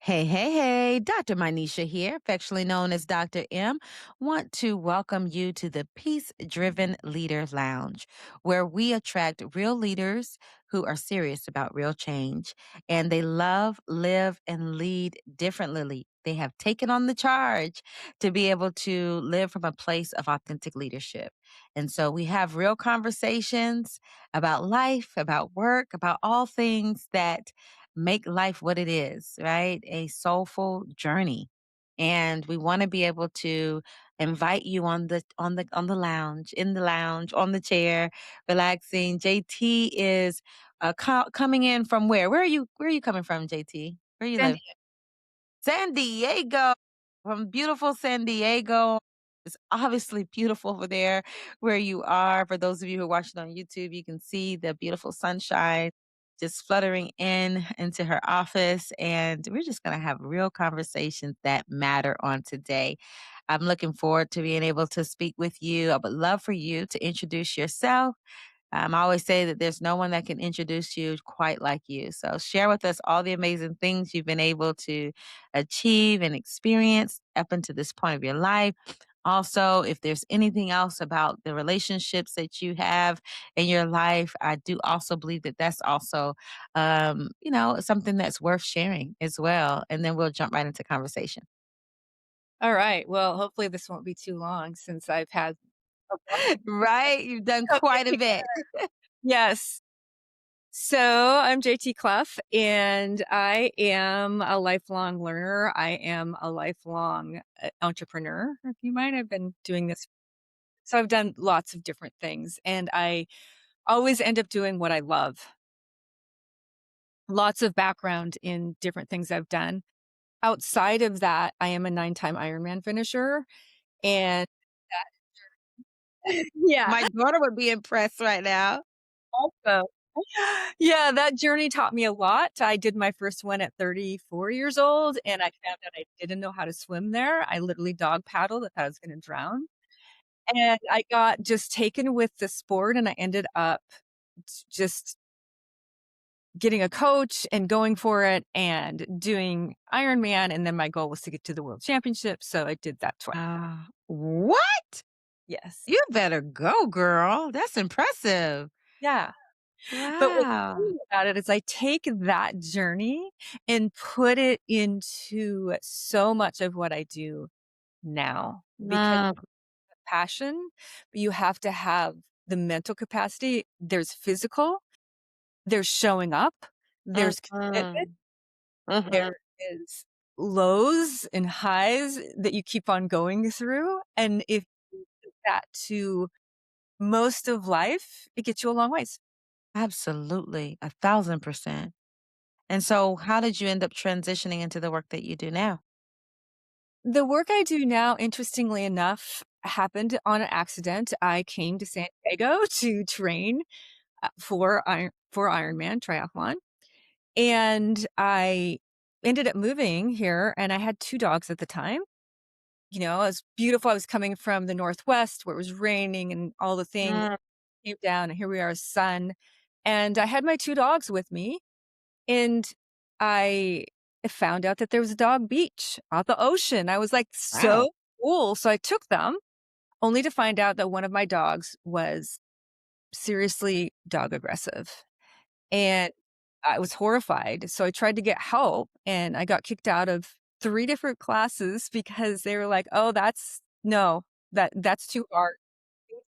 Hey, hey, hey, Dr. Minesha here, affectionately known as Dr. M. Want to welcome you to the Peace Driven Leader Lounge, where we attract real leaders who are serious about real change and they love, live, and lead differently. They have taken on the charge to be able to live from a place of authentic leadership. And so we have real conversations about life, about work, about all things that make life what it is, right? A soulful journey. And we want to be able to invite you on the lounge, in the lounge, on the chair, relaxing. JT is coming in from where? Where are you coming from, JT? Where you San live? San Diego, from beautiful San Diego. It's obviously beautiful over there where you are. For those of you who are watching on YouTube, you can see the beautiful sunshine just fluttering in into her office. And we're just going to have real conversations that matter on today. I'm looking forward to being able to speak with you. I would love for you to introduce yourself. I always say that there's no one that can introduce you quite like you. So share with us all the amazing things you've been able to achieve and experience up until this point of your life. Also, if there's anything else about the relationships that you have in your life, I do also believe that that's also, something that's worth sharing as well. And then we'll jump right into conversation. All right. Well, hopefully this won't be too long since I've had a lot of Right? You've done come in quite a here. bit. Yes. So I'm JT Clough, and I am a lifelong learner. I am a lifelong entrepreneur, if you might. I've been doing this. So I've done lots of different things, and I always end up doing what I love. Lots of background in different things I've done. Outside of that, I am a 9-time Ironman finisher. And yeah. My daughter would be impressed right now. Also yeah, that journey taught me a lot. I did my first one at 34 years old, and I found out I didn't know how to swim there. I literally dog paddled, I thought I was gonna drown, and I got just taken with the sport, and I ended up just getting a coach and going for it and doing Ironman, and then my goal was to get to the world championship, so I did that twice. What? Yes. You better go, girl. That's impressive. Yeah. But what's Wow. cool about it is I take that journey and put it into so much of what I do now because Uh, passion, but you have to have the mental capacity. There's physical, there's showing up, there's commitment, mhm, there mhm. is lows and highs that you keep on going through. And if you do that to most of life, it gets you a long ways. Absolutely, 1,000%. And so how did you end up transitioning into the work that you do now? The work I do now, interestingly enough, happened on an accident. I came to San Diego to train for Ironman triathlon, and I ended up moving here, and I had 2 dogs at the time. You know, it was beautiful. I was coming from the Northwest where it was raining and all the things Mm, came down, and here we are, sun, and I had my 2 dogs with me, and I found out that there was a dog beach at the ocean. I was like, wow. "So cool." So I took them only to find out that one of my dogs was seriously dog aggressive, and I was horrified. So I tried to get help, and I got kicked out of 3 different classes because they were like, "Oh, that's no, that's too hard."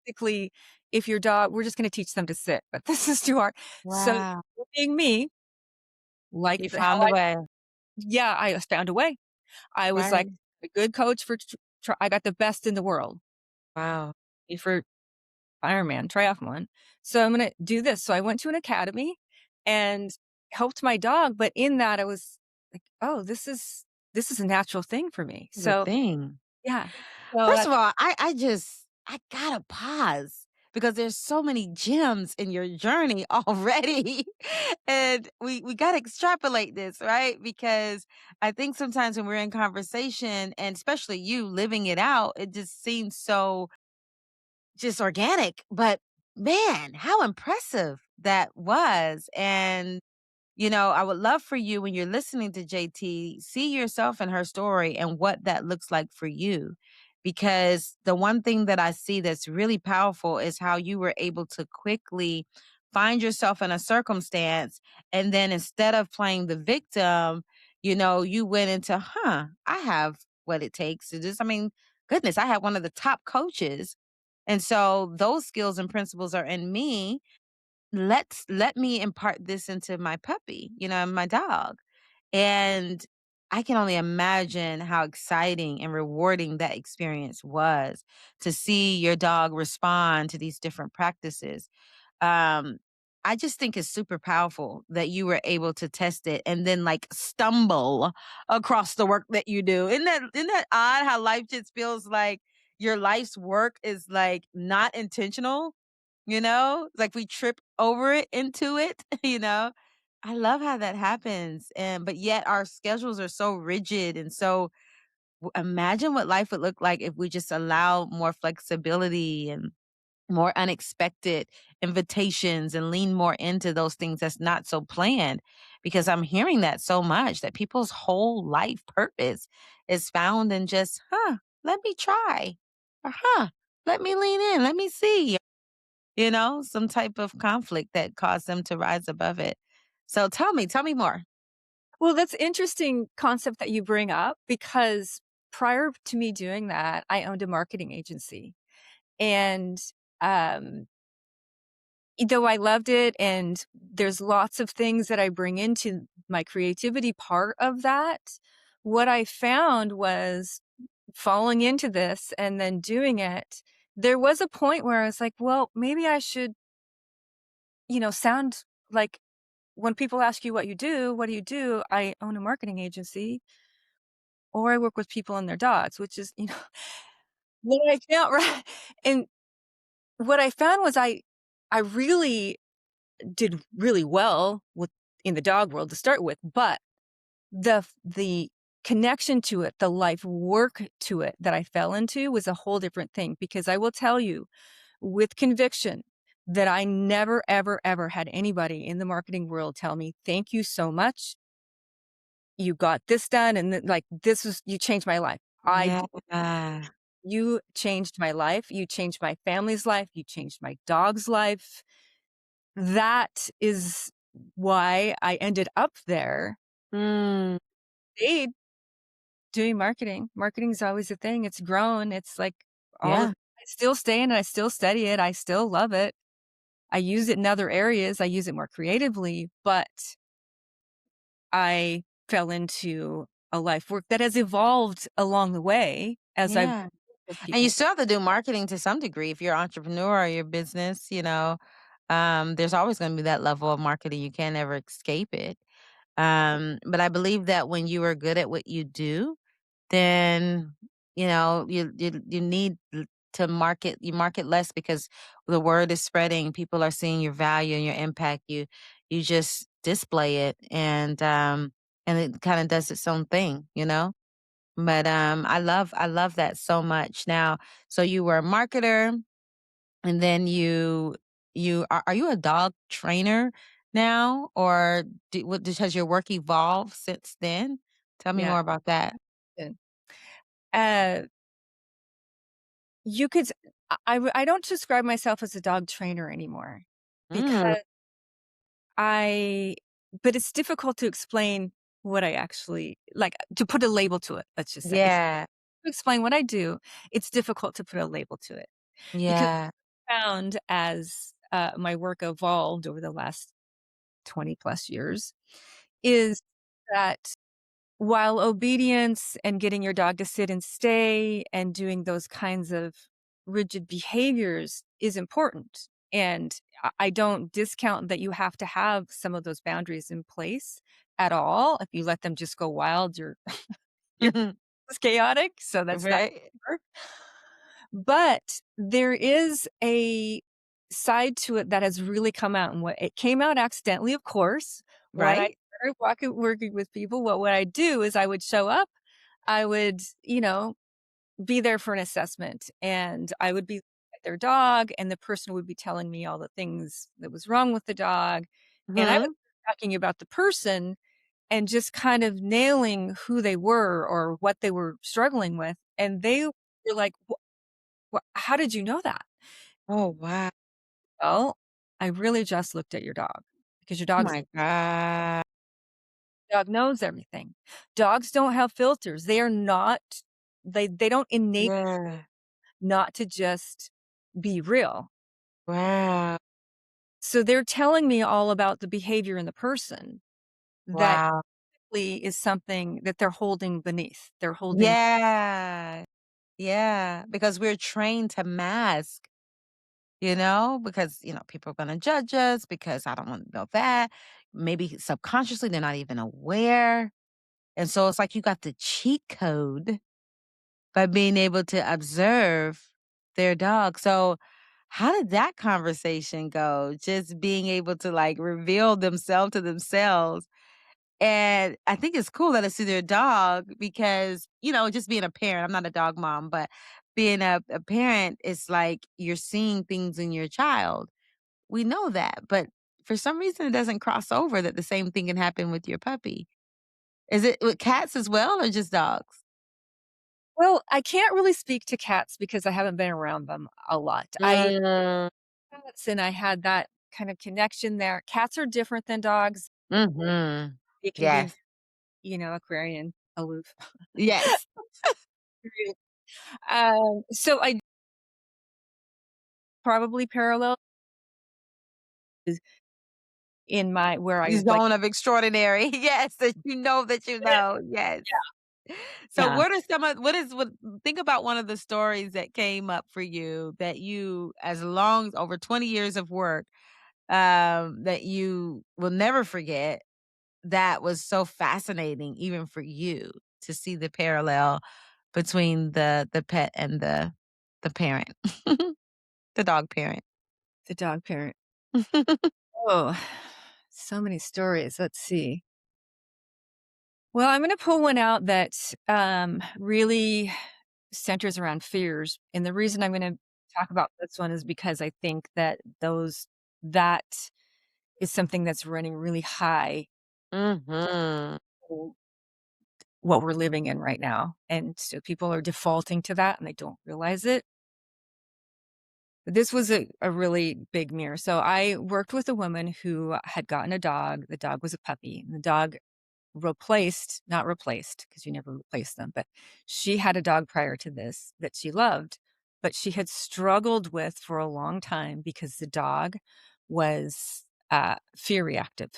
Basically, if your dog we're just gonna teach them to sit, but this is too hard. So Wow. being me, like You the how found a I way. yeah, I found a way. I was like Right. a good coach for I got the best in the world Wow. for Ironman, triathlon. So I'm gonna do this. So I went to an academy and helped my dog, but in that I was like, "Oh, this is a natural thing for me." The So, thing. yeah. So First that of all, I gotta pause because there's so many gems in your journey already. And we gotta extrapolate this, right? Because I think sometimes when we're in conversation and especially you living it out, it just seems so just organic. But man, how impressive that was. And I would love for you when you're listening to JT, see yourself in her story and what that looks like for you. Because the one thing that I see that's really powerful is how you were able to quickly find yourself in a circumstance. And then instead of playing the victim, you went into, I have what it takes to just, I mean, goodness, I have one of the top coaches. And so those skills and principles are in me. Let me impart this into my puppy, my dog. And I can only imagine how exciting and rewarding that experience was to see your dog respond to these different practices. um, I just think it's super powerful that you were able to test it and then like stumble across the work that you do. Isn't that odd how life just feels like your life's work is like not intentional, like we trip over it into it, I love how that happens. And but yet our schedules are so rigid and so imagine what life would look like if we just allow more flexibility and more unexpected invitations and lean more into those things that's not so planned, because I'm hearing that so much that people's whole life purpose is found in just, let me try, or let me lean in, let me see, some type of conflict that caused them to rise above it. So tell me more. Well, that's interesting concept that you bring up because prior to me doing that, I owned a marketing agency. And, um, though I loved it and there's lots of things that I bring into my creativity part of that, what I found was falling into this and then doing it, there was a point where I was like, "Well, maybe I should, sound like when people ask you what you do, what do you do? I own a marketing agency or I work with people and their dogs," which is, what I found right. And what I found was I really did really well with in the dog world to start with, but the connection to it, the life work to it that I fell into was a whole different thing because I will tell you with conviction that I never, ever, ever had anybody in the marketing world tell me, "Thank you so much. You got this done, and like, this was you changed my life. Yeah. You changed my life. You changed my family's life. You changed my dog's life." That is why I ended up there. Mm, Stayed doing marketing. Marketing is always a thing. It's grown. It's like all of yeah. I still stay in it. I still study it. I still love it. I use it in other areas. I use it more creatively, but I fell into a life work that has evolved along the way as I've Yeah. with And you people. still have to do marketing to some degree if you're an entrepreneur or your business, there's always going to be that level of marketing. You can't ever escape it. But I believe that when you are good at what you do, then you need to market. You market less because the word is spreading. People are seeing your value and your impact. You just display it, and it kind of does its own thing. But I love that so much. Now, so you were a marketer, and then are you a dog trainer now, or has your work evolved since then? Tell me Yeah. more about that. And, uh, you could s I don't describe myself as a dog trainer anymore Mm, because I but it's difficult to explain what I actually like, to put a label to it, let's just say. It's yeah, to explain what I do, it's difficult to put a label to it because yeah. I found as, my work evolved over the last 20 plus years is that while obedience and getting your dog to sit and stay and doing those kinds of rigid behaviors is important, and I don't discount that you have to have some of those boundaries in place at all. If you let them just go wild, you're it's chaotic, so that's not Right, work. But there is a side to it that has really come out, and what it came out accidentally, of course. When I right. started working with people, what would I do is I would show up, I would, be there for an assessment, and I would be at their dog, and the person would be telling me all the things that was wrong with the dog, and I would Mhm. talking about the person and just kind of nailing who they were or what they were struggling with, and they were like, how did you know that?" Oh, wow. "Well, I really just looked at your dog because your Oh dog's my god. dog knows everything." Dogs don't have filters. They are not they don't enable Yeah. not to just be real. Wow. So they're telling me all about the behavior in the person that Wow. really is something that they're holding beneath. They're holding Yeah. Yeah, because we're trained to mask, because, people are gonna judge us because I don't wanna know that. Maybe subconsciously, they're not even aware. And so it's like you got the cheat code by being able to observe their dog. So how did that conversation go? Just being able to, like, reveal themselves to themselves. And I think it's cool that it's to their dog because, just being a parent, I'm not a dog mom, but being a parent, it's like you're seeing things in your child. We know that, but for some reason it doesn't cross over that the same thing can happen with your puppy. Is it with cats as well or just dogs? well, I can't really speak to cats because I haven't been around them a lot. I Mm, cats and I had that kind of connection there. Cats are different than dogs. mhm. They can be, Yes. Aquarian, aloof. Yes. So I probably parallel is in my where I like Zone of extraordinary. Yes, that you know. Yes. So yeah. what think about one of the stories that came up for you that you as long over 20 years of work, that you will never forget that was so fascinating even for you to see the parallel between the pet and the parent, the dog parent. The dog parent. Oh, so many stories. Let's see. Well, I'm gonna pull one out that, really centers around fears, and the reason I'm gonna talk about this one is because I think that is something that's running really high Mhm. for what we're living in right now, and so people are defaulting to that, and they don't realize it. But this was a really big mirror. So I worked with a woman who had gotten a dog. The dog was a puppy, and the dog replaced not replaced, because you never replace them, but she had a dog prior to this that she loved, but she had struggled with for a long time because the dog was, fear reactive.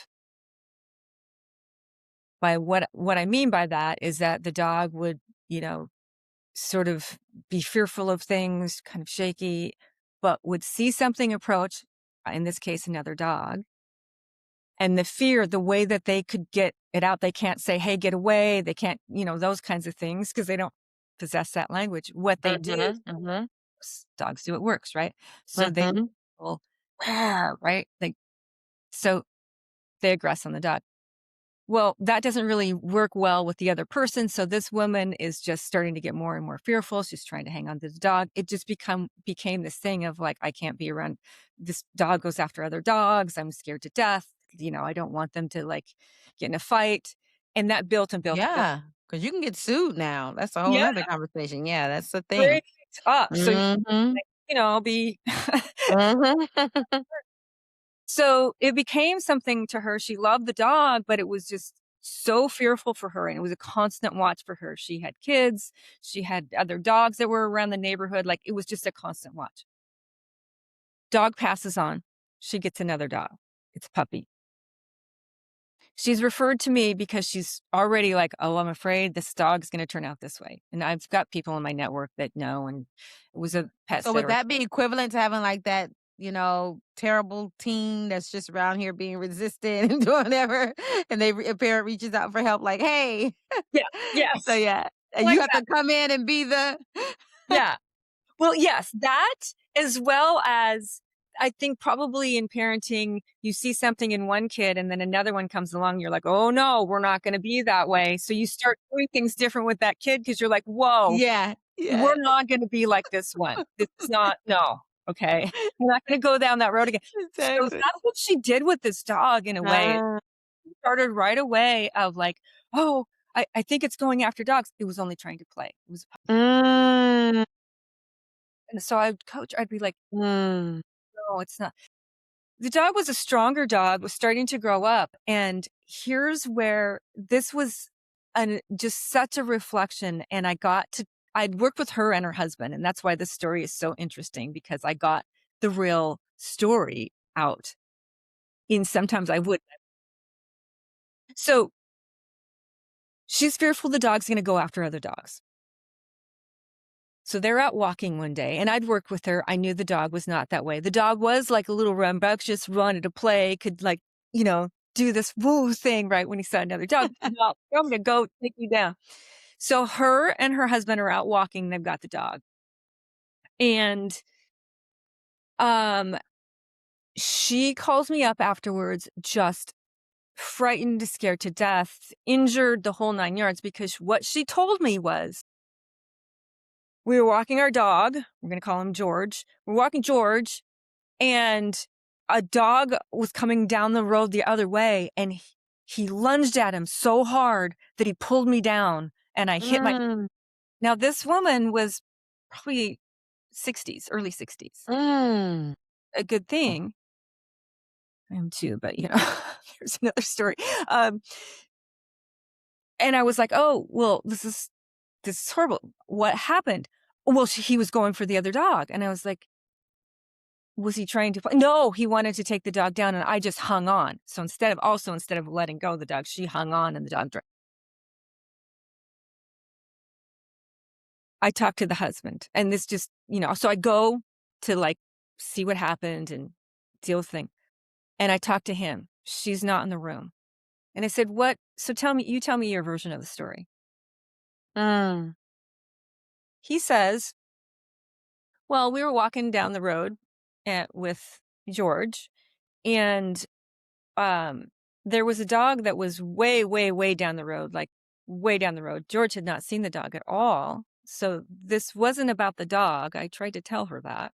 By what I mean by that is that the dog would, you know, sort of be fearful of things, kind of shaky, but would see something approach, in this case, another dog, and the fear, the way that they could get it out, they can't say, "Hey, get away." They can't, those kinds of things because they don't possess that language. What they do Mhm. Mhm. dogs do, it works, right? So they Mhm. will, "Rawr," right? So they aggress on the dog. Well, that doesn't really work well with the other person, so this woman is just starting to get more and more fearful, she's trying to hang on to the dog. It just became this thing of, like, I can't be around this dog goes after other dogs, I'm scared to death, I don't want them to, like, get in a fight, and that built and built and built. Yeah, because you can get sued now. That's a whole Yeah, 'nother conversation. Yeah, that's the thing. great up, so, Mhm. like, be Mhm. So, it became something to her. She loved the dog, but it was just so fearful for her, and it was a constant watch for her. She had kids, she had other dogs that were around the neighborhood, like, it was just a constant watch. Dog passes on, she gets another dog. It's a puppy. She's referred to me because she's already like, "Oh, I'm afraid this dog's gonna turn out this way," and I've got people in my network that know, and it was a pet So would sitter. that be equivalent to having, like, that, terrible teen that's just around here being resistant and doing whatever, and a parent reaches out for help like, "Hey." Yeah, So, yes, yeah, and you like have that, to come in and be the yeah. Well, yes, that as well as I think probably in parenting, you see something in one kid and then another one comes along, you're like, "Oh, no, we're not gonna be that way." So you start doing things different with that kid because 'cause you're like, "Whoa, Yeah, we're yeah. not gonna be like this one. This is not no, okay? We're not gonna go down that road again." So Exactly. that's what she did with this dog in a way. Started right away of like, "Oh, I think it's going after dogs." It was only trying to play. It was Mm, and so I'd be like, mm, "No, it's not." The dog was a stronger dog, was starting to grow up, and here's where this was just such a reflection, and I'd worked with her and her husband, and that's why this story is so interesting because I got the real story out, and sometimes I would. So, she's fearful the dog's gonna go after other dogs. So they're out walking one day, and I'd worked with her. I knew the dog was not that way. The dog was like a little rambunctious, wanted to play, could like, do this woo thing right when he saw another dog. No, I'm gonna go take you down. So her and her husband are out walking. They've got the dog, and um, she calls me up afterwards, just frightened, scared to death, injured, the whole 9 yards. Because what she told me was, we were walking our dog. We're gonna call him George. We're walking George, and a dog was coming down the road the other way, and he lunged at him so hard that he pulled me down, and I hit my mm, now this woman was probably 60s, early 60s. mm. A good thing. I am too, but, here's another story. Um, and I was like, "Oh, well, this is horrible. What happened?" "Well, he was going for the other dog." And I was like, was he trying to No, he wanted to take the dog down, and I just hung on. So instead of letting go of the dog, she hung on and the dog dra I talked to the husband, and this just so I go to, like, see what happened and deal with thing, and I talked to him. She's not in the room. And I said, "What so tell me your version of the story." Mm, He says, "Well, we were walking down the road, with George, and Um, there was a dog that was way, way, way down the road, like, way down the road. George had not seen the dog at all, so this wasn't about the dog. I tried to tell her that.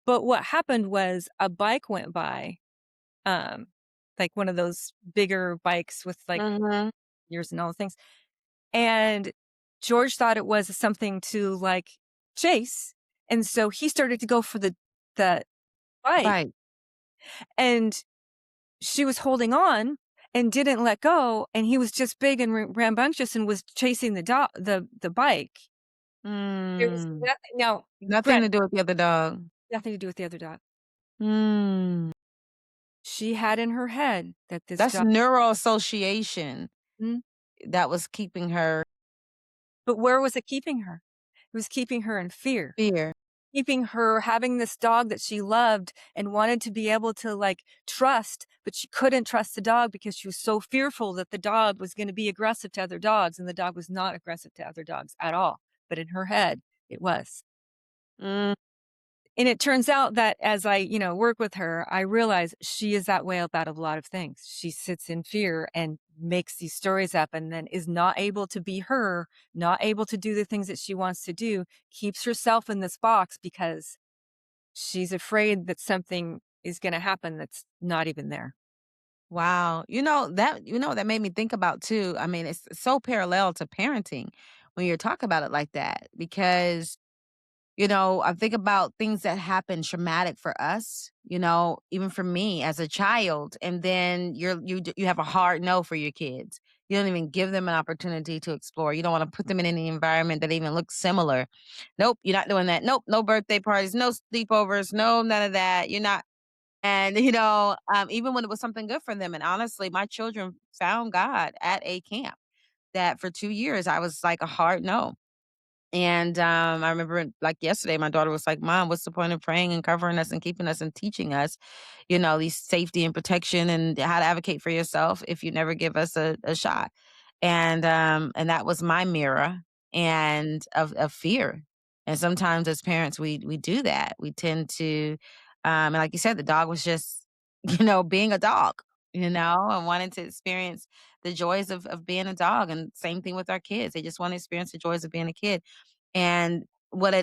But what happened was a bike went by, um, like one of those bigger bikes with, like, mhm, ears and all the things, and George thought it was something to, like, chase, and so he started to go for the bike, right. and she was holding on and didn't let go, and he was just big and rambunctious and was chasing the bike. There was Mm. nothing now, Nothing granted, to do with the other dog. nothing to do with the other dog. Mm. She had in her head that this That's dog neuroassociation mm, that was keeping her but where was it keeping her? It was keeping her in fear, fear. keeping her having this dog that she loved and wanted to be able to, like, trust, but she couldn't trust the dog because she was so fearful that the dog was gonna be aggressive to other dogs, and the dog was not aggressive to other dogs at all, but in her head, it was. Mm. And it turns out that as I, work with her, I realize she is that way about a lot of things. She sits in fear and makes these stories up and then is not able to be her, not able to do the things that she wants to do, keeps herself in this box because she's afraid that something is gonna happen that's not even there. Wow. That made me think about too. I mean, it's so parallel to parenting when you're talking about it like that because I think about things that happen traumatic for us, even for me as a child, and then you have a hard no for your kids. You don't even give them an opportunity to explore. You don't want to put them in any environment that even looks similar. Nope, you're not doing that. Nope, no birthday parties, no sleepovers, no none of that. You're not. And even when it was something good for them, and honestly, my children found God at a camp that for 2 years I was like a hard no. And, I remember like yesterday, my daughter was like, "Mom, what's the point of praying and covering us and keeping us and teaching us, these safety and protection and how to advocate for yourself if you never give us a shot?" And that was my mirror and of fear. And sometimes as parents, we do that. We tend to, and like you said, the dog was just, being a dog, and wanting to experience the joys of being a dog. And same thing with our kids. They just want to experience the joys of being a kid. And what I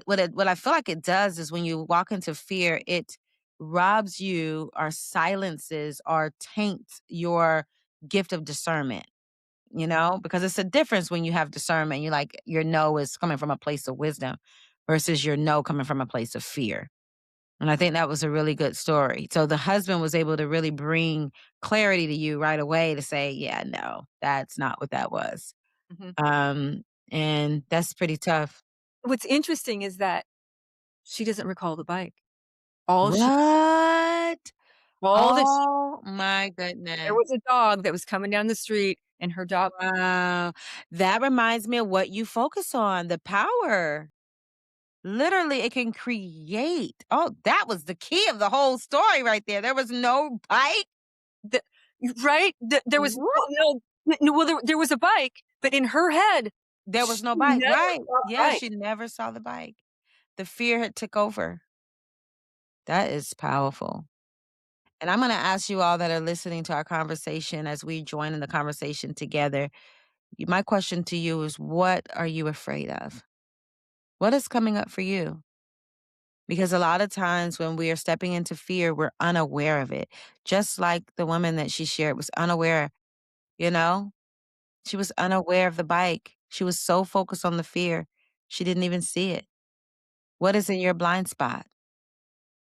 feel like it does is when you walk into fear, it robs you or silences or taints your gift of discernment, because it's a difference when you have discernment. You like your no is coming from a place of wisdom versus your no coming from a place of fear. And I think that was a really good story. So the husband was able to really bring clarity to you right away to say, yeah, no, that's not what that was. Mhm. Um, and that's pretty tough. What's interesting is that she doesn't recall the bike. All she What? all that she Oh my there goodness. was a dog that was coming down the street, and her dog Wow. That reminds me of what you focus on, the power. Literally, it can create. Oh, that was the key of the whole story right there. There was no bike. the right? There was What? well, there was a bike, but in her head, There was she no bike, never right. saw a Yeah, bike. she never saw the bike. The fear had took over. That is powerful. And I'm gonna ask you all that are listening to our conversation as we join in the conversation together. My question to you is, what are you afraid of? What is coming up for you? Because a lot of times when we are stepping into fear, we're unaware of it. Just like the woman that she shared was unaware, you know? She was unaware of the bike. She was so focused on the fear, she didn't even see it. What is in your blind spot?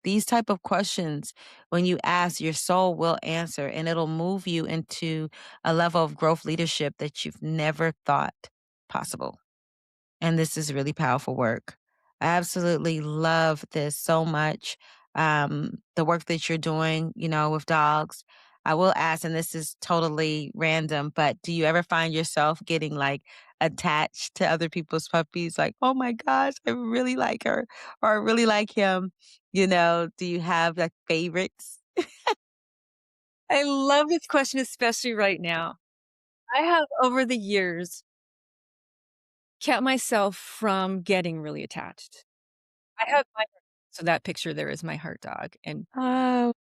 These type of questions, when you ask, your soul will answer and it'll move you into a level of growth leadership that you've never thought possible. And this is really powerful work. I absolutely love this so much. The work that you're doing, with dogs. I will ask, and this is totally random, but do you ever find yourself getting like attached to other people's puppies? Like, oh my gosh, I really like her or I really like him. Do you have like favorites? I love this question, especially right now. I have, over the years, kept myself from getting really attached. I have my so that picture there is my heart dog, and Oh,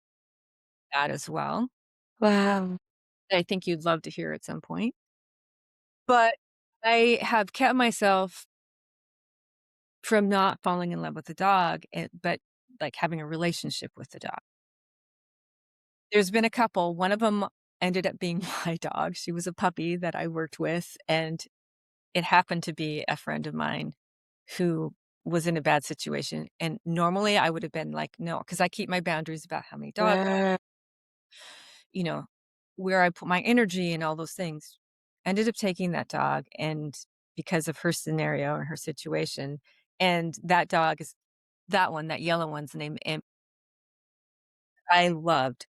that as well. wow. I think you'd love to hear at some point. But I have kept myself from not falling in love with the dog, but, like, having a relationship with the dog. There's been a couple, one of them ended up being my dog. She was a puppy that I worked with, and it happened to be a friend of mine who was in a bad situation, and normally I would have been like, "No," because I keep my boundaries about how many dogs, Wow. you know, where I put my energy and all those things. Ended up taking that dog, and because of her scenario and her situation, and that dog is that one, that yellow one's named I loved.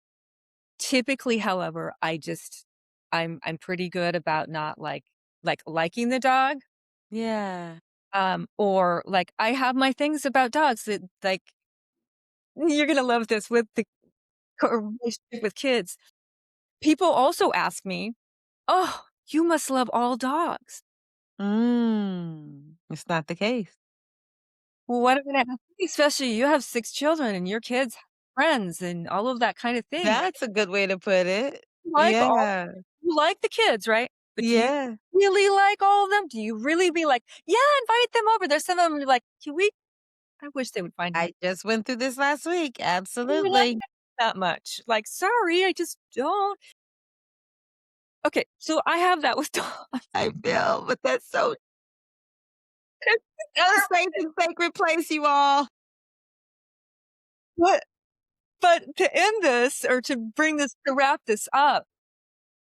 Typically, however, I'm pretty good about not liking the dog, Yeah. or, like, I have my things about dogs that, like, you're gonna love this with the relationship with kids. People also ask me, "Oh, you must love all dogs." It's not the case. Well, what am I gonna especially you have 6 children and your kids have friends and all of that kind of thing, right? That's a good way to put it. You like all Yeah. you like the kids, right? But do you Yeah. really like all of them? Do you really be like, "Yeah, invite them over." There's some of them you're like, "Can we I wish they would find me I just went through this last week. really like Absolutely. that much." Like, "Sorry, I just don't." Okay, so I have that with dogs. I feel, but that's so a safe and sacred place, you all. But to end this or to wrap this up,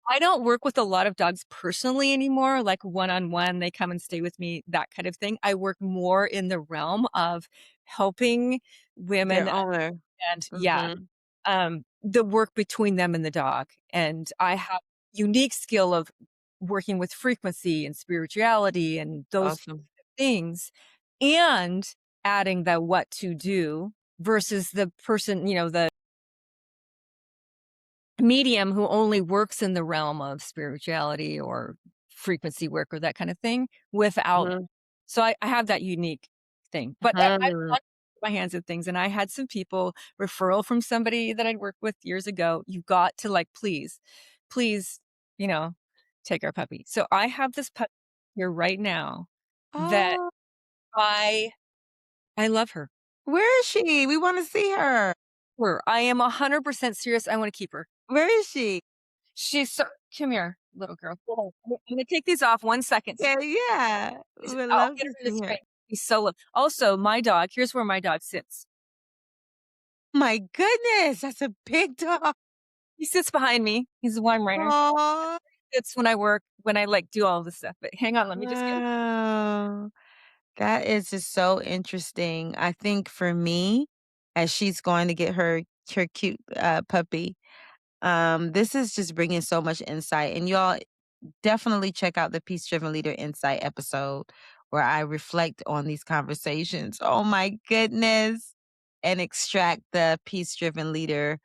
I don't work with a lot of dogs personally anymore, like one-on-one, they come and stay with me, that kind of thing. I work more in the realm of helping Their women owner. and yeah, Mhm. the work between them and the dog, and I have unique skill of working with frequency and spirituality and those Awesome. things, and adding the what to do versus the person, the medium who only works in the realm of spirituality or frequency work or that kind of thing without Mhm. so I have that unique thing, but I Mhm. love to put my hands at things, and I had some people referral from somebody that I'd worked with years ago, "You've got to, like, please, you know, take our puppy." So I have this puppy here right now that Oh, I I love her. where is she? We wanna see her. I am 100% serious, I wanna keep her. Where is she? She's so Come here, little girl. Hold on. I'm gonna take these off 1 second. Yeah, yeah. Is Would I'll love get to her in the see her. frame. He's so also, my dog here's where my dog sits. My goodness, that's a big dog. He sits behind me. He's a Weimaraner. Aw. Sits when I work, when I, like, do all this stuff, but hang on, let me just get Wow. That is just so interesting. I think for me, as she's going to get her cute, puppy, this is just bringing so much insight, and y'all definitely check out the Peace Driven Leader Insight episode where I reflect on these conversations. Oh my goodness. And extract the Peace Driven Leader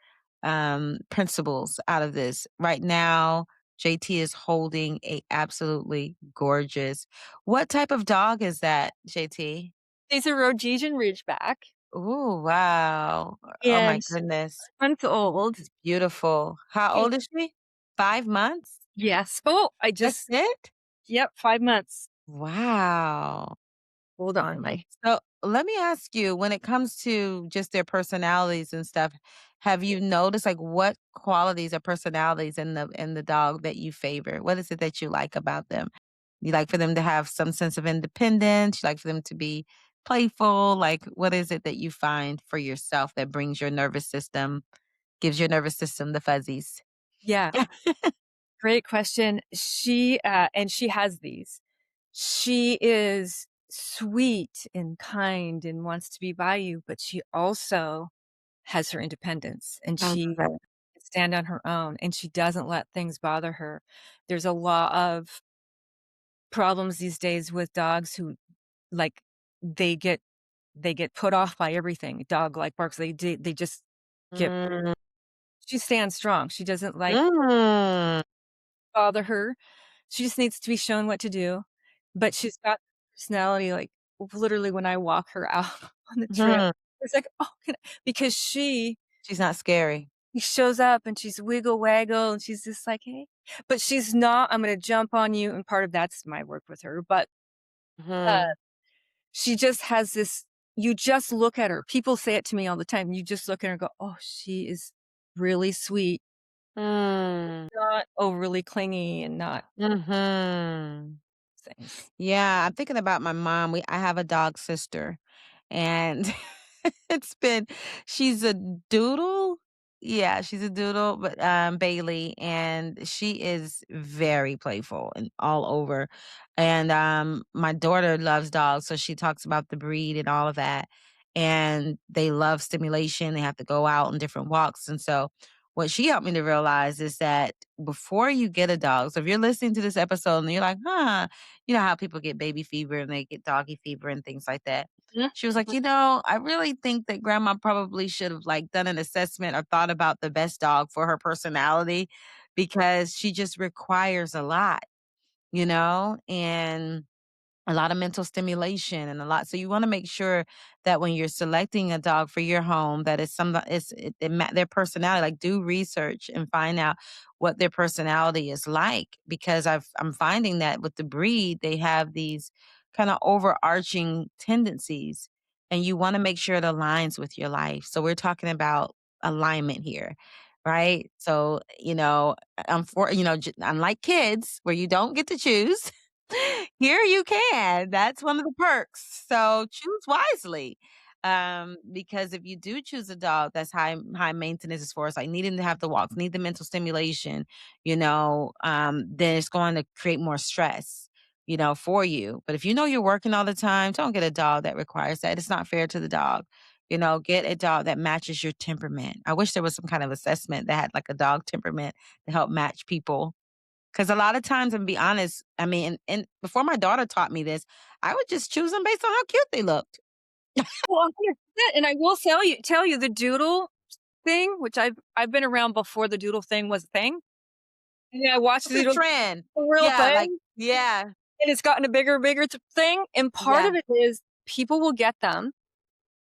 principles out of this. Right now, JT is holding a absolutely gorgeous. What type of dog is that, JT? He's a Rhodesian Ridgeback, Oh, wow. Oh my and goodness. month old. It's beautiful. How He old is she? 5 months? Yes. Oh, I That's just it? yep, 5 months. Wow. Hold on, my So let me ask you, when it comes to just their personalities and stuff, have you noticed like what qualities or personalities in the dog that you favor? What is it that you like about them? You like for them to have some sense of independence, you like for them to be playful, like what is it that you find for yourself that brings your nervous system, gives your nervous system the fuzzies? yeah, great question. And she has these. She is sweet and kind and wants to be by you, but she also has her independence, and she Okay. can stand on her own, and she doesn't let things bother her. There's a lot of problems these days with dogs who, like, they get they get put off by everything. A dog, like, barks, they just get Mm, she stands strong. She doesn't like mm, bother her. She just needs to be shown what to do, but she's got personality, like, literally when I walk her out on the trail, mhm. it's like, "Oh, because She's not scary. she shows up and she's wiggle waggle and she's just like, "Hey," but she's not, "I'm gonna jump on you," and part of that's my work with her, but, uh, Mhm. she just has this you just look at her. People say it to me all the time. You just look at her and go, "Oh, she is really sweet, Mm. not overly clingy and not Mhm. things." Yeah, I'm thinking about my mom. I have a dog sister, and it's been she's a doodle. Yeah, she's a doodle, but Bailey, and she is very playful and all over. And my daughter loves dogs, so she talks about the breed and all of that. And they love stimulation. They have to go out on different walks. And so what she helped me to realize is that before you get a dog, so if you're listening to this episode and you're like, huh, you know how people get baby fever and they get doggy fever and things like that. Mhm, She was like, mhm. I really think that grandma probably should have like done an assessment or thought about the best dog for her personality because she just requires a lot, and a lot of mental stimulation and a lot. So you want to make sure that when you're selecting a dog for your home, that it's some their personality. Like do research and find out what their personality is like, because I'm finding that with the breed they have these kind of overarching tendencies, and you want to make sure it aligns with your life. So we're talking about alignment here. Right. So, unlike kids where you don't get to choose, here you can. That's one of the perks. So choose wisely. Because if you do choose a dog that's high maintenance as far as like needing to have the walks, need the mental stimulation, then it's going to create more stress, for you. But if you know you're working all the time, don't get a dog that requires that. It's not fair to the dog. Get a dog that matches your temperament. I wish there was some kind of assessment that had like a dog temperament to help match people, 'cause a lot of times, and be honest, I mean, and before my daughter taught me this, I would just choose them based on how cute they looked. Well, 100%, and I will tell you the doodle thing, which I've been around before the doodle thing was a thing, and then I watched the It's a doodle trend. a real Yeah, like thing, yeah, and it's gotten a bigger thing, and part yeah. of it is people will get them,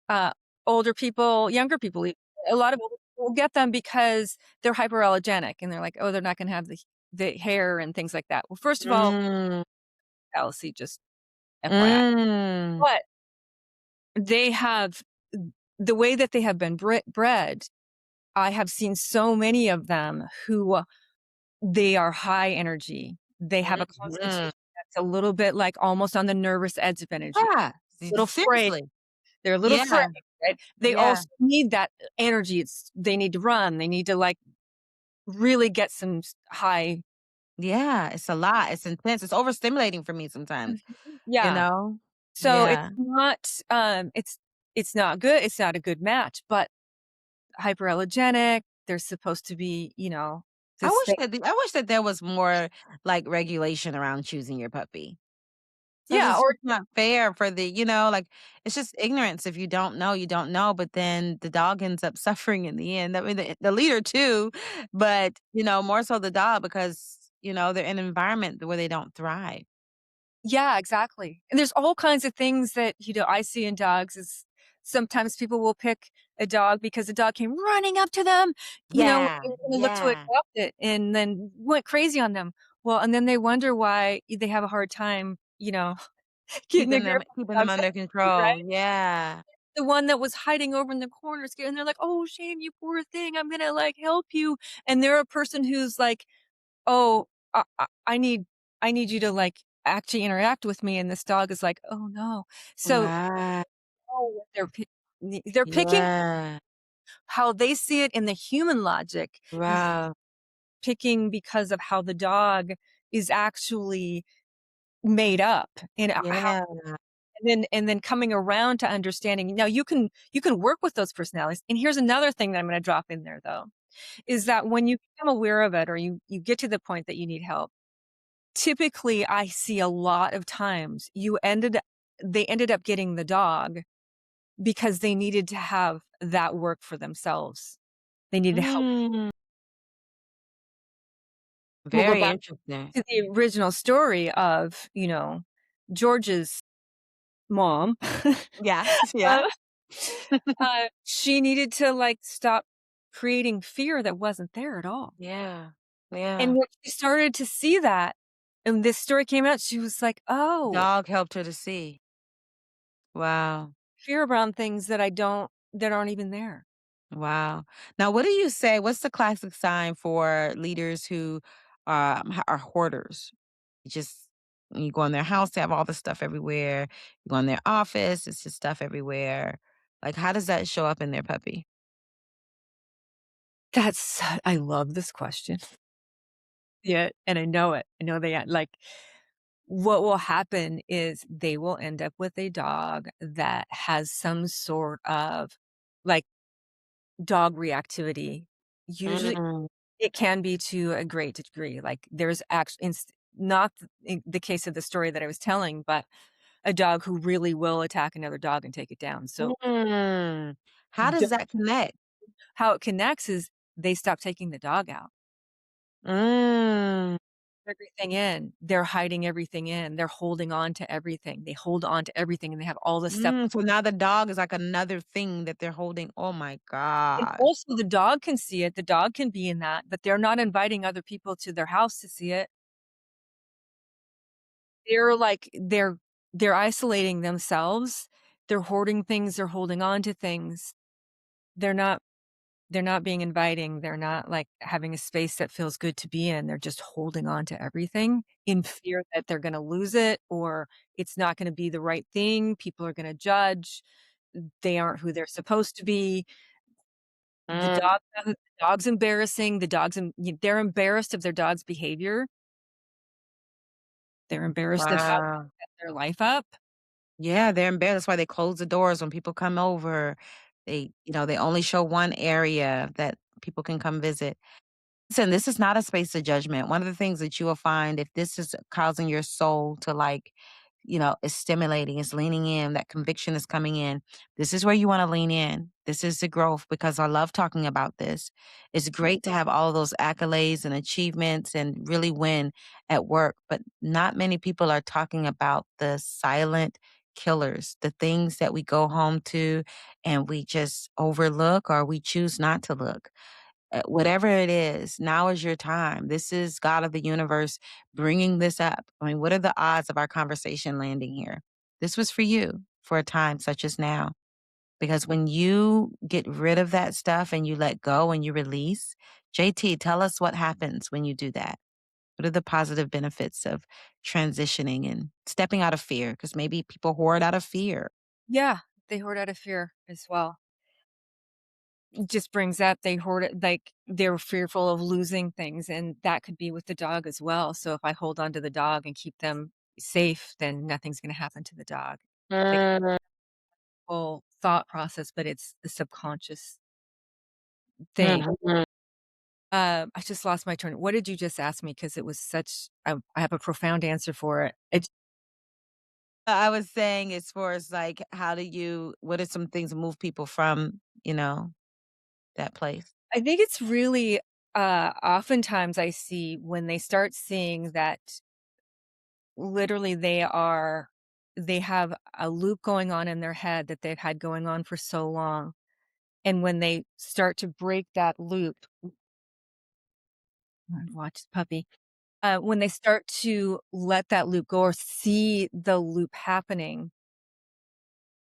uh, older people, younger people, a lot of older people will get them because they're hyperallergenic, and they're like, "Oh, they're not gonna have the hair and things like that." Well, first of all, Mm, fallacy, just FYI, mm, but they have the way that they have been bred, I have seen so many of them who they are high energy. They have a Mhm. constitution that's a little bit, like, almost on the nervous edge of energy. Yeah, Little frayed. seriously. They're a little frayed, Yeah, right? They yeah, also need that energy. They need to run. They need to, like, really get some high. yeah, it's a lot, it's intense, it's overstimulating for me Mhm. sometimes, you Yeah. know? So Yeah. it's not good. It's not a good match, but hyperallergenic, there's supposed to be, I this wish thing. that I wish that there was more, like, regulation around choosing your puppy. 'Cause Yeah, it's or just not fair for the like, it's just ignorance. If you don't know, you don't know, but then the dog ends up suffering in the end. I mean, the leader too, but, more so the dog because, they're in an environment where they don't thrive. yeah, exactly. And there's all kinds of things that, I see in dogs is sometimes people will pick a dog because the dog came running up to them, Yeah, they were gonna look to yeah. adopt it and then went crazy on them. Well, and then they wonder why they have a hard time, getting a grip on Keeping the them dog's under energy, right? control. Yeah. The one that was hiding over in the corner scared and they're like, "Oh, Shane, you poor thing, I'm gonna, like, help you." And they're a person who's like, "Oh, I need you to, like, actually interact with me," and this dog is like, "Oh, no." So, Right. oh, what they're picking Yeah. how they see it in the human logic, Wow. picking because of how the dog is actually made up and, how Yeah. and then coming around to understanding now you can work with those personalities, and here's another thing that I'm gonna drop in there, though, is that when you become aware of it or you get to the point that you need help, typically, I see a lot of times they ended up getting the dog because they needed to have that work for themselves. They needed help. Mm. We'll go Very back interesting. to the original story of, George's mom. Yeah. Uh, Yeah. she needed to, like, stop creating fear that wasn't there at all. Yeah. And Yeah. when she started to see that, and this story came out, she was like, "Oh, Dog helped her to see. Wow. fear around things that aren't even there." Wow. Now, what do you say? What's the classic sign for leaders who are hoarders? Just you go in their house, they have all the stuff everywhere. You go in their office, it's just stuff everywhere. Like, how does that show up in their puppy? I love this question. Yeah, and I know it. I know like, what will happen is they will end up with a dog that has some sort of, like, dog reactivity. Usually, Mm, it can be to a great degree, like, there's actually not in the case of the story that I was telling, but a dog who really will attack another dog and take it down. So, mm. How d does that connect? how it connects is they stop taking the dog out. Mm, Everything in. They're hiding everything in. They're holding on to everything. They hold on to everything, and they have all this stuff. so now the dog is like another thing that they're holding. Oh my And gosh. also the dog can see it. The dog can be in that, but they're not inviting other people to their house to see it. They're like they're isolating themselves. They're hoarding things. They're holding on to things. They're not they're not being inviting. They're not, like, having a space that feels good to be in. They're just holding on to everything in fear that they're gonna lose it or it's not gonna be the right thing. People are gonna judge. They aren't who they're supposed to be. Mm, The dog's embarrassing. They're embarrassed of their dog's behavior. They're embarrassed of how they wow. set their life up. Yeah, they're in bed. That's why they close the doors when people come over. They only show one area that people can come visit. Listen, this is not a space of judgment. One of the things that you will find if this is causing your soul to like, is stimulating, is leaning in, that conviction is coming in. This is where you want to lean in. This is the growth because I love talking about this. It's great to have all of those accolades and achievements and really win at work, but not many people are talking about the silent killers, the things that we go home to and we just overlook or we choose not to look. Whatever it is, now is your time. This is God of the universe bringing this up. I mean, what are the odds of our conversation landing here? This was for you for a time such as now. Because when you get rid of that stuff and you let go and you release, JT, tell us what happens when you do that. What are the positive benefits of transitioning and stepping out of fear? Because maybe people hoard out of fear. Yeah, they hoard out of fear as well. It just brings up they hoard it like, they're fearful of losing things, and that could be with the dog as well, so if I hold on to the dog and keep them safe, then nothing's gonna happen to the dog. Like, Mm, whole thought process, but it's the subconscious thing. mhm. I just lost my turn. What did you just ask me? Because it was such I have a profound answer for it. I was saying as far as like, what are some things that move people from, that place? I think it's really, oftentimes I see when they start seeing that literally they have a loop going on in their head that they've had going on for so long, and when they start to break that loop watch the puppy. When they start to let that loop go or see the loop happening,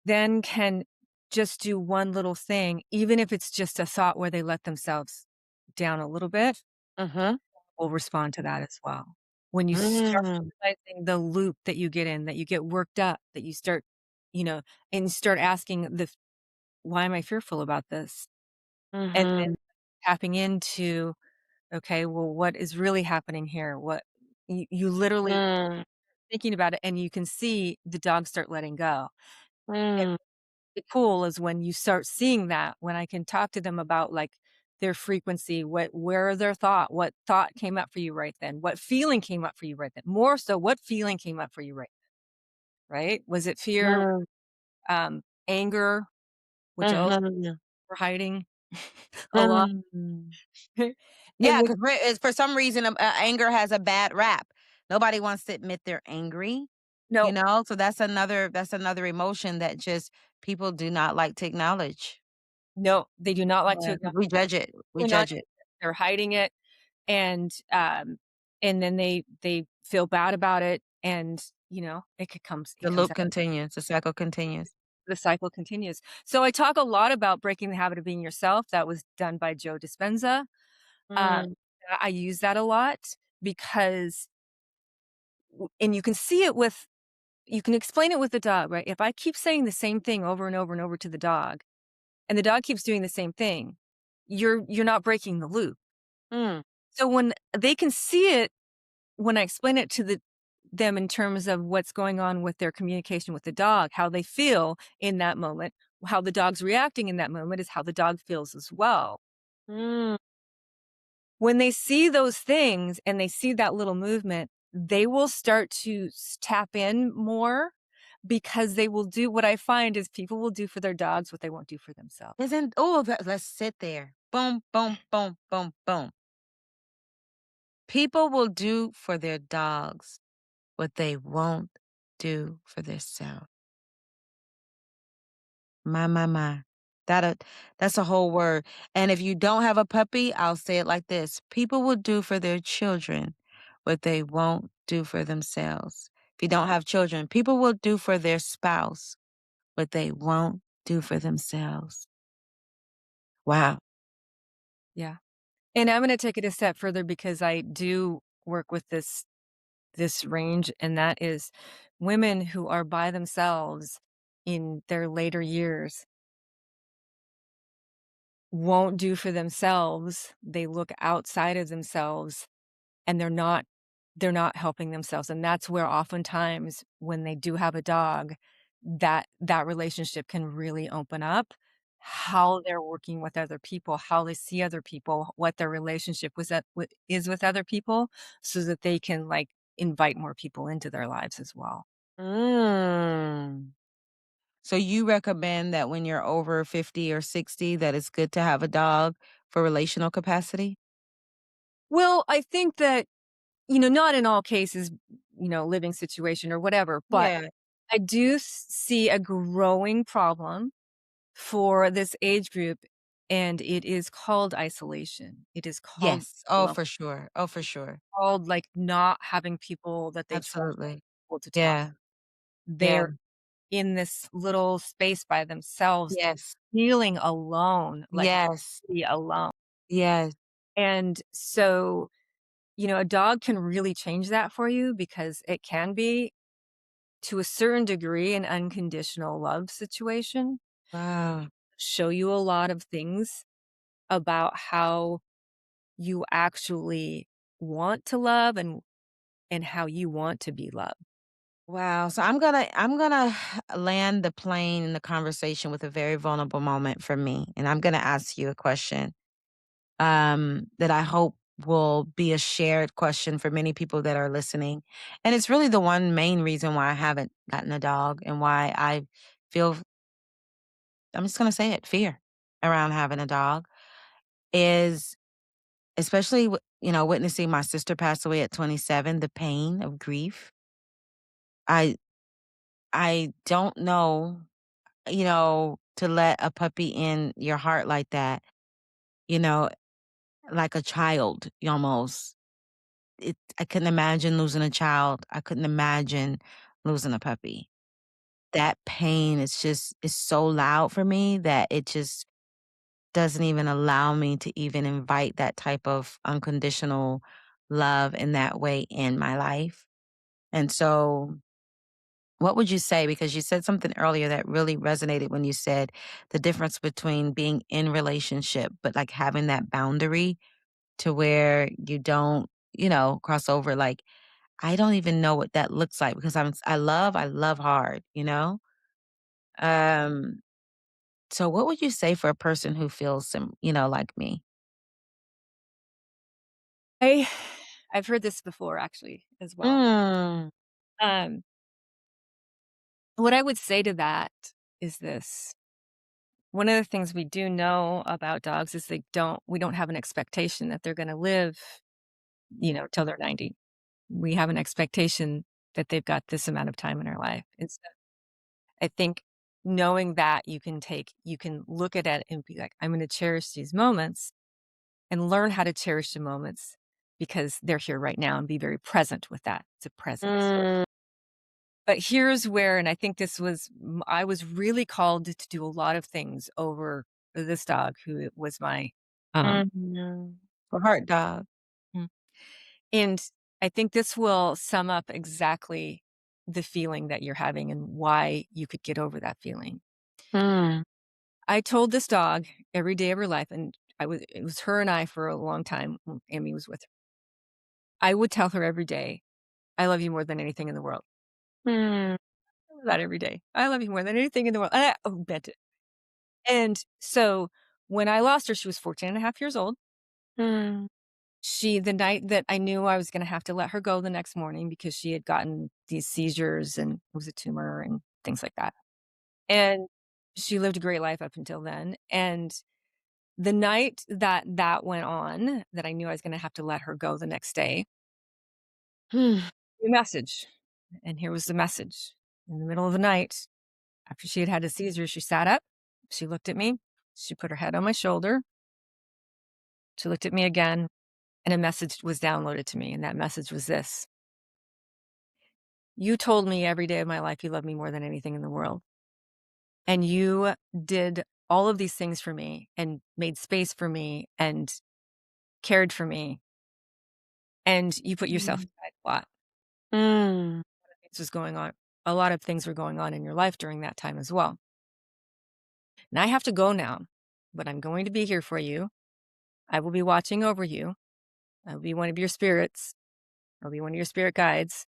then can just do one little thing, even if it's just a thought where they let themselves down a little bit, Mhm. will respond to that as well. When you start Mm, realizing the loop that you get in, that you get worked up, that you start, and you start asking why am I fearful about this? And then mhm, tapping into, okay, well, what is really happening here? What you literally mm, thinking about it and you can see the dog start letting go. mm, Cool is when you start seeing that, when I can talk to them about, like, their frequency, where their what thought came up for you right then? What feeling came up for you right then? More so, what feeling came up for you right? Was it fear, mm, anger, which also mhm, we're hiding a lot? mm. And Yeah, when because for some reason, anger has a bad rap. Nobody wants to admit they're angry, no, so that's another emotion that just people do not like to acknowledge. no, they do not like to Yeah, 'cause acknowledge we judge it. We they're not judge it. they're hiding it, and, then they feel bad about it, and, it The comes loop continues, the cycle continues. the cycle continues. So I talk a lot about breaking the habit of being yourself. That was done by Joe Dispenza. Uh, Mm, I use that a lot because and you can explain it with the dog, right? If I keep saying the same thing over and over and over to the dog, and the dog keeps doing the same thing, you're not breaking the loop. mm. So when they can see it, when I explain it to them in terms of what's going on with their communication with the dog, how they feel in that moment, how the dog's reacting in that moment is how the dog feels as well. Mm. When they see those things and they see that little movement, they will start to tap in more because they will do what I find is people will do for their dogs what they won't do for themselves. Isn't oh, let's sit there. Boom, boom, boom, boom, boom. People will do for their dogs what they won't do for themselves. My. That a that's a whole word. And if you don't have a puppy, I'll say it like this. People will do for their children what they won't do for themselves. If you don't have children, people will do for their spouse what they won't do for themselves. Wow. Yeah. And I'm gonna take it a step further because I do work with this range, and that is women who are by themselves in their later years won't do for themselves. They look outside of themselves and they're not helping themselves. And that's where oftentimes when they do have a dog, that relationship can really open up how they're working with other people, how they see other people, what their relationship is with other people so that they can like invite more people into their lives as well. Mm. So you recommend that when you're over 50 or 60 that it's good to have a dog for relational capacity? Well, I think that, not in all cases, living situation or whatever, but Yeah. I do see a growing problem for this age group, and it is called isolation. It is called Yes. Oh, love, for sure. Oh, for sure. called, like, not having people that they trust Absolutely. people to talk. Yeah. Yeah. They're in this little space by themselves, Yes. feeling alone, like, Yes. really alone. Yes. And so, a dog can really change that for you because it can be, to a certain degree, an unconditional love situation, Wow. show you a lot of things about how you actually want to love and how you want to be loved. Wow. So I'm gonna land the plane in the conversation with a very vulnerable moment for me. And I'm gonna ask you a question that I hope will be a shared question for many people that are listening. And it's really the one main reason why I haven't gotten a dog and why I feel, I'm just gonna say it, fear around having a dog is especially witnessing my sister pass away at 27, the pain of grief. I I don't know, to let a puppy in your heart like that, you know, like a child almost. I couldn't imagine losing a child. I couldn't imagine losing a puppy. That pain is so loud for me that it just doesn't even allow me to even invite that type of unconditional love in that way in my life. And so, what would you say? Because you said something earlier that really resonated when you said the difference between being in relationship, but like having that boundary to where you don't, cross over. Like, I don't even know what that looks like because I love hard, you know? Um, so what would you say for a person who feels like me? I I've heard this before actually as well. Mm, Um, what I would say to that is this. One of the things we do know about dogs is we don't have an expectation that they're going to live, till they're 90. We have an expectation that they've got this amount of time in our life. And so I think knowing that you can look at it and be like, I'm going to cherish these moments and learn how to cherish the moments because they're here right now and be very present with that. It's a presence. mm, But here's where, and I think I was really called to do a lot of things over this dog who was um, mhm. For heart dog. mm, and I think this will sum up exactly the feeling that you're having and why you could get over that feeling. Mm, I told this dog every day of her life, and it was her and I for a long time when Amy was with her. I would tell her every day, "I love you more than anything in the world." mm, That every day. "I love you more than anything in the world." Meant it. And so when I lost her, she was 14 and a half years old. mm, The night that I knew I was gonna have to let her go the next morning because she had gotten these seizures and it was a tumor and things like that. And she lived a great life up until then. And the night that that went on, that I knew I was gonna have to let her go the next day, hmm, a message. And here was the message. In the middle of the night, after she had had a seizure, she sat up, she looked at me, she put her head on my shoulder, she looked at me again, and a message was downloaded to me. And that message was this: "You told me every day of my life you love me more than anything in the world. And you did all of these things for me and made space for me and cared for me. And you put yourself mm, aside a lot. mm, This was going on. A lot of things were going on in your life during that time as well. And I have to go now, but I'm going to be here for you. I will be watching over you. I'll be one of your spirits. I'll be one of your spirit guides.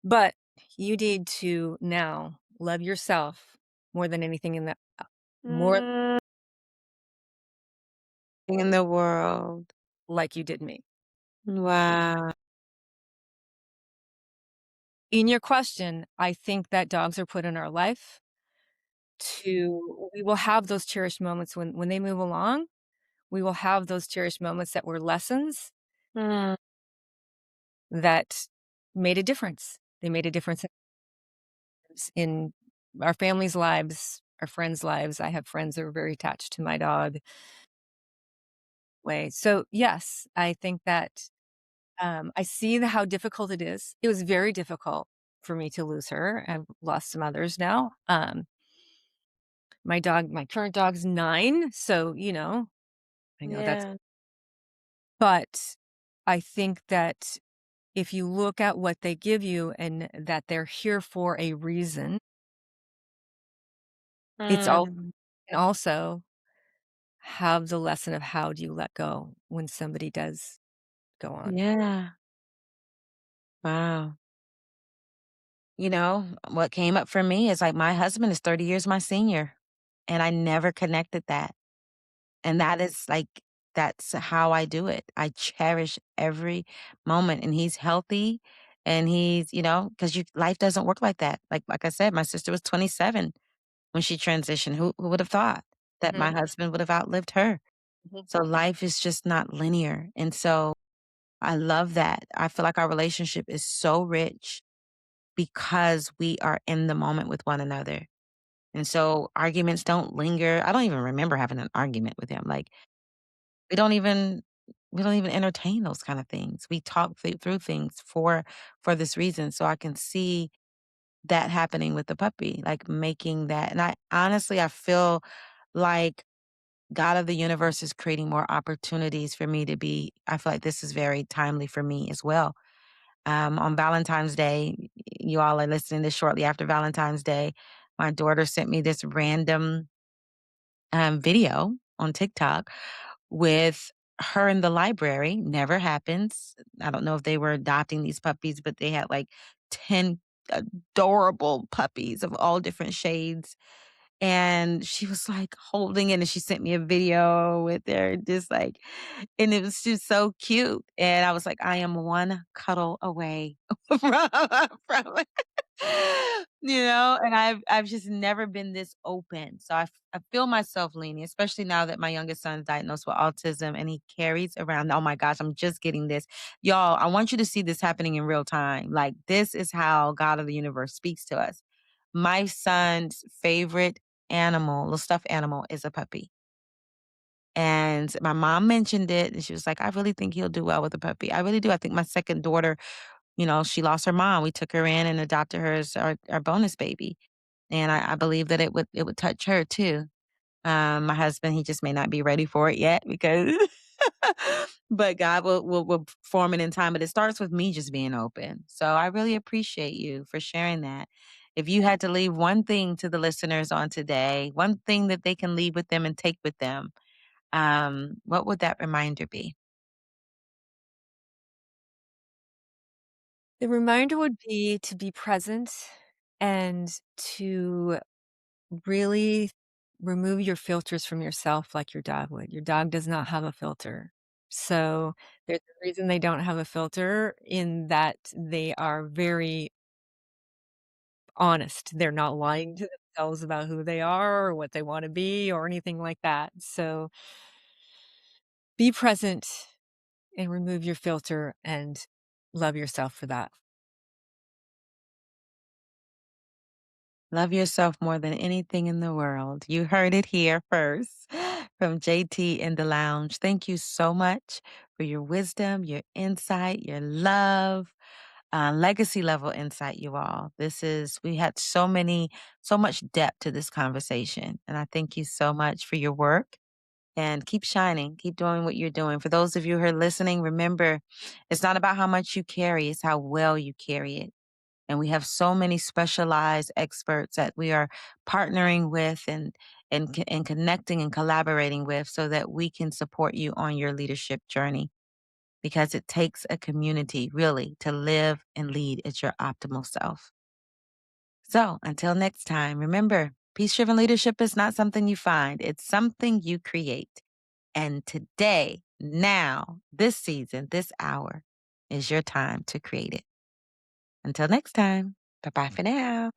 But you need to now love yourself more than anything more mm. In the world. like you did me." Wow. In your question, I think that dogs are put in our life we will have those cherished moments when they move along. We will have those cherished moments that were lessons Mm, that made a difference. They made a difference in our families' lives, our friends' lives. I have friends that are very attached to my dog way. So, yes, I think that, I see how difficult it is. It was very difficult for me to lose her. I've lost some others now. My current dog's 9, so, I know that's Yeah. but I think that if you look at what they give you and that they're here for a reason, it's all Mm. and also have the lesson of how do you let go when somebody does go on. Yeah. Wow. What came up for me is like my husband is 30 years my senior, and I never connected that. And that is like, that's how I do it. I cherish every moment, and he's healthy, and because life doesn't work like that. Like I said, my sister was 27 when she transitioned. Who would have thought that my Mhm, husband would have outlived her? mhm. So life is just not linear. And so I love that. I feel like our relationship is so rich because we are in the moment with one another. And so arguments don't linger. I don't even remember having an argument with him. Like we don't even we don't even entertain those kind of things. We talk through things for this reason. So I can see that happening with the puppy, like making that. And I feel like God of the universe is creating more opportunities for me to be. I feel like this is very timely for me as well. On Valentine's Day, you all are listening to this shortly after Valentine's Day. My daughter sent me this random video on TikTok with her in the library. Never happens. I don't know if they were adopting these puppies, but they had like 10 adorable puppies of all different shades. And she was like holding it, and she sent me a video with her, just like, and it was just so cute. And I was like, I am one cuddle away from and I've just never been this open. So I feel myself leaning, especially now that my youngest son is diagnosed with autism and he carries around. Oh my gosh, I'm just getting this. Y'all, I want you to see this happening in real time. Like this is how God of the universe speaks to us. My son's favorite animal, little stuffed animal, is a puppy. And my mom mentioned it and she was like, I really think he'll do well with a puppy. I really do. I think my second daughter, she lost her mom. We took her in and adopted her as our bonus baby. And I believe that it would touch her too. My husband, he just may not be ready for it yet because but God will form it in time. But it starts with me just being open. So I really appreciate you for sharing that. If you had to leave one thing to the listeners on today, one thing that they can leave with them and take with them, what would that reminder be? The reminder would be to be present and to really remove your filters from yourself like your dog would. Your dog does not have a filter. So, there's a reason they don't have a filter in that they are very honest. They're not lying to themselves about who they are or what they wanna be or anything like that. So, be present and remove your filter and love yourself for that. Love yourself more than anything in the world. You heard it here first from JT in the lounge. Thank you so much for your wisdom, your insight, your love, legacy level insight, you all. We had so much depth to this conversation. And I thank you so much for your work and keep shining, keep doing what you're doing. For those of you who are listening, remember, it's not about how much you carry, it's how well you carry it. And we have so many specialized experts that we are partnering with and connecting and collaborating with so that we can support you on your leadership journey because it takes a community really to live and lead at your optimal self. So until next time, remember, peace driven leadership is not something you find, it's something you create. And today, now, this season, this hour is your time to create it. Until next time, bye bye for now.